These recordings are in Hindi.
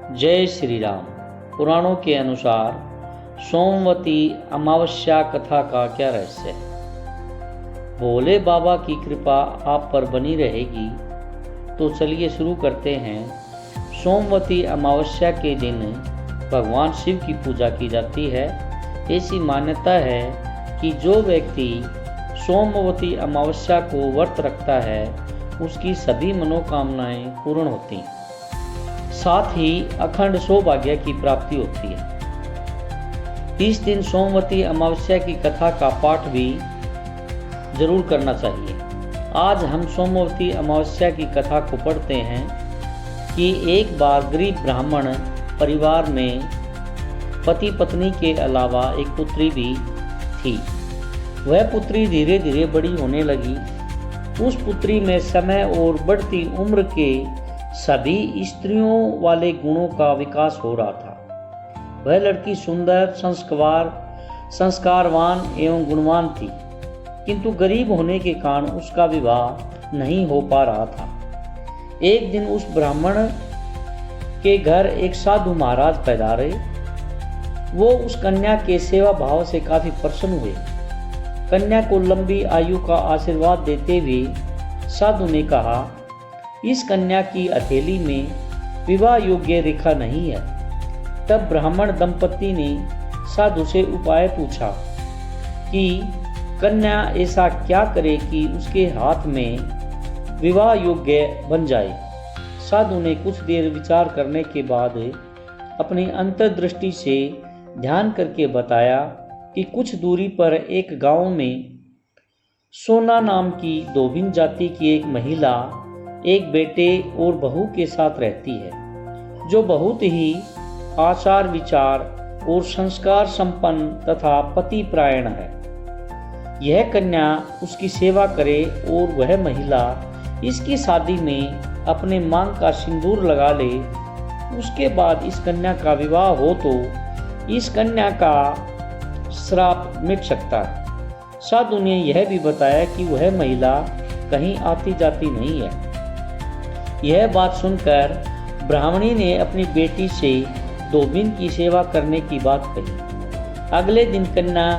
जय श्री राम। पुराणों के अनुसार सोमवती अमावस्या कथा का क्या रहस्य है? भोले बाबा की कृपा आप पर बनी रहेगी। तो चलिए शुरू करते हैं। सोमवती अमावस्या के दिन भगवान शिव की पूजा की जाती है। ऐसी मान्यता है कि जो व्यक्ति सोमवती अमावस्या को व्रत रखता है उसकी सभी मनोकामनाएं पूर्ण होती हैं, साथ ही अखंड सौभाग्य की प्राप्ति होती है। इस दिन सोमवती अमावस्या की कथा का पाठ भी जरूर करना चाहिए। आज हम सोमवती अमावस्या की कथा को पढ़ते हैं कि एक बार गरीब ब्राह्मण परिवार में पति पत्नी के अलावा एक पुत्री भी थी। वह पुत्री धीरे धीरे बड़ी होने लगी। उस पुत्री में समय और बढ़ती उम्र के सभी स्त्रियों वाले गुणों का विकास हो रहा था। वह लड़की सुंदर, संस्कारवान एवं गुणवान थी, किंतु गरीब होने के कारण उसका विवाह नहीं हो पा रहा था। एक दिन उस ब्राह्मण के घर एक साधु महाराज पधारे। वो उस कन्या के सेवा भाव से काफी प्रसन्न हुए। कन्या को लंबी आयु का आशीर्वाद देते हुए साधु ने कहा, इस कन्या की हथेली में विवाह योग्य रेखा नहीं है। तब ब्राह्मण दंपति ने साधु से उपाय पूछा कि कन्या ऐसा क्या करे कि उसके हाथ में विवाह योग्य बन जाए। साधु ने कुछ देर विचार करने के बाद अपनी अंतर्दृष्टि से ध्यान करके बताया कि कुछ दूरी पर एक गांव में सोना नाम की धोबिन जाति की एक महिला एक बेटे और बहू के साथ रहती है, जो बहुत ही आचार विचार और संस्कार संपन्न तथा पति प्रायण है। यह कन्या उसकी सेवा करे और वह महिला इसकी शादी में अपने मांग का सिंदूर लगा ले। उसके बाद इस कन्या का विवाह हो तो इस कन्या का श्राप मिट सकता है। साधु ने यह भी बताया कि वह महिला कहीं आती जाती नहीं है। यह बात सुनकर ब्राह्मणी ने अपनी बेटी से धोबिन की सेवा करने की बात कही। अगले दिन कन्या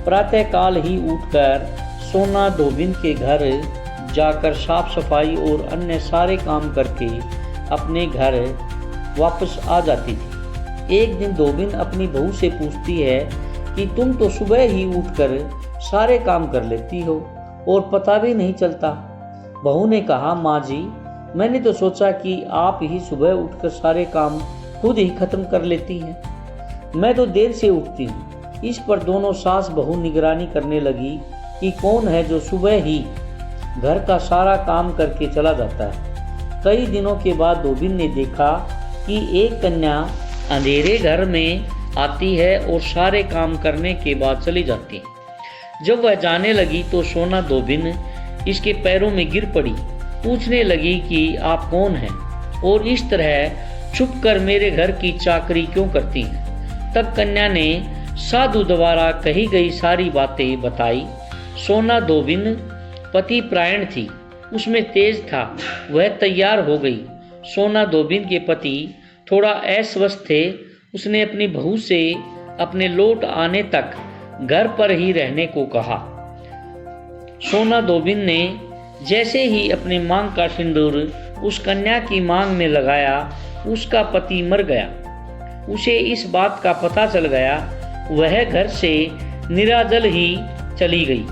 प्रातःकाल ही उठकर सोना धोबिन के घर जाकर साफ सफाई और अन्य सारे काम करके अपने घर वापस आ जाती थी। एक दिन धोबिन अपनी बहू से पूछती है कि तुम तो सुबह ही उठकर सारे काम कर लेती हो और पता भी नहीं चलता। बहू ने कहा, माँ जी, मैंने तो सोचा कि आप ही सुबह उठकर सारे काम खुद ही खत्म कर लेती हैं। मैं तो देर से उठती हूँ। इस पर दोनों सास बहू निगरानी करने लगी कि कौन है जो सुबह ही घर का सारा काम करके चला जाता है। कई दिनों के बाद धोबिन ने देखा कि एक कन्या अंधेरे घर में आती है और सारे काम करने के बाद चली जाती है। जब वह जाने लगी तो सोना धोबिन इसके पैरों में गिर पड़ी। पूछने लगी कि आप कौन हैं और इस तरह छुपकर मेरे घर की चाकरी क्यों करती हैं। तब कन्या ने साधु द्वारा कही गई सारी बातें बताई। सोना धोबिन पति प्रायण थी, उसमें तेज था। वह तैयार हो गई। सोना धोबिन के पति थोड़ा अस्वस्थ थे। उसने अपनी बहू से अपने लौट आने तक घर पर ही रहने को कहा। सोना धोबिन ने जैसे ही अपनी मांग का सिंदूर उस कन्या की मांग में लगाया, उसका पति मर गया। उसे इस बात का पता चल गया। वह घर से निराजल ही चली गई।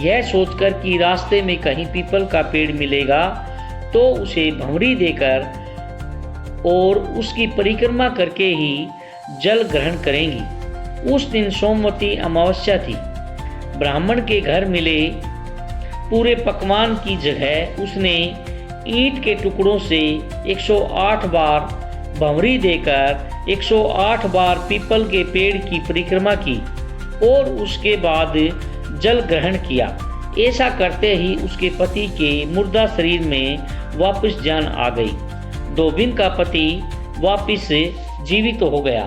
यह सोचकर कि रास्ते में कहीं पीपल का पेड़ मिलेगा तो उसे भंवरी देकर और उसकी परिक्रमा करके ही जल ग्रहण करेंगी। उस दिन सोमवती अमावस्या थी। ब्राह्मण के घर मिले पूरे पकवान की जगह उसने ईंट के टुकड़ों से 108 बार भंवरी देकर 108 बार पीपल के पेड़ की परिक्रमा की और उसके बाद जल ग्रहण किया। ऐसा करते ही उसके पति के मुर्दा शरीर में वापस जान आ गई। धोबिन का पति वापस जीवित हो गया।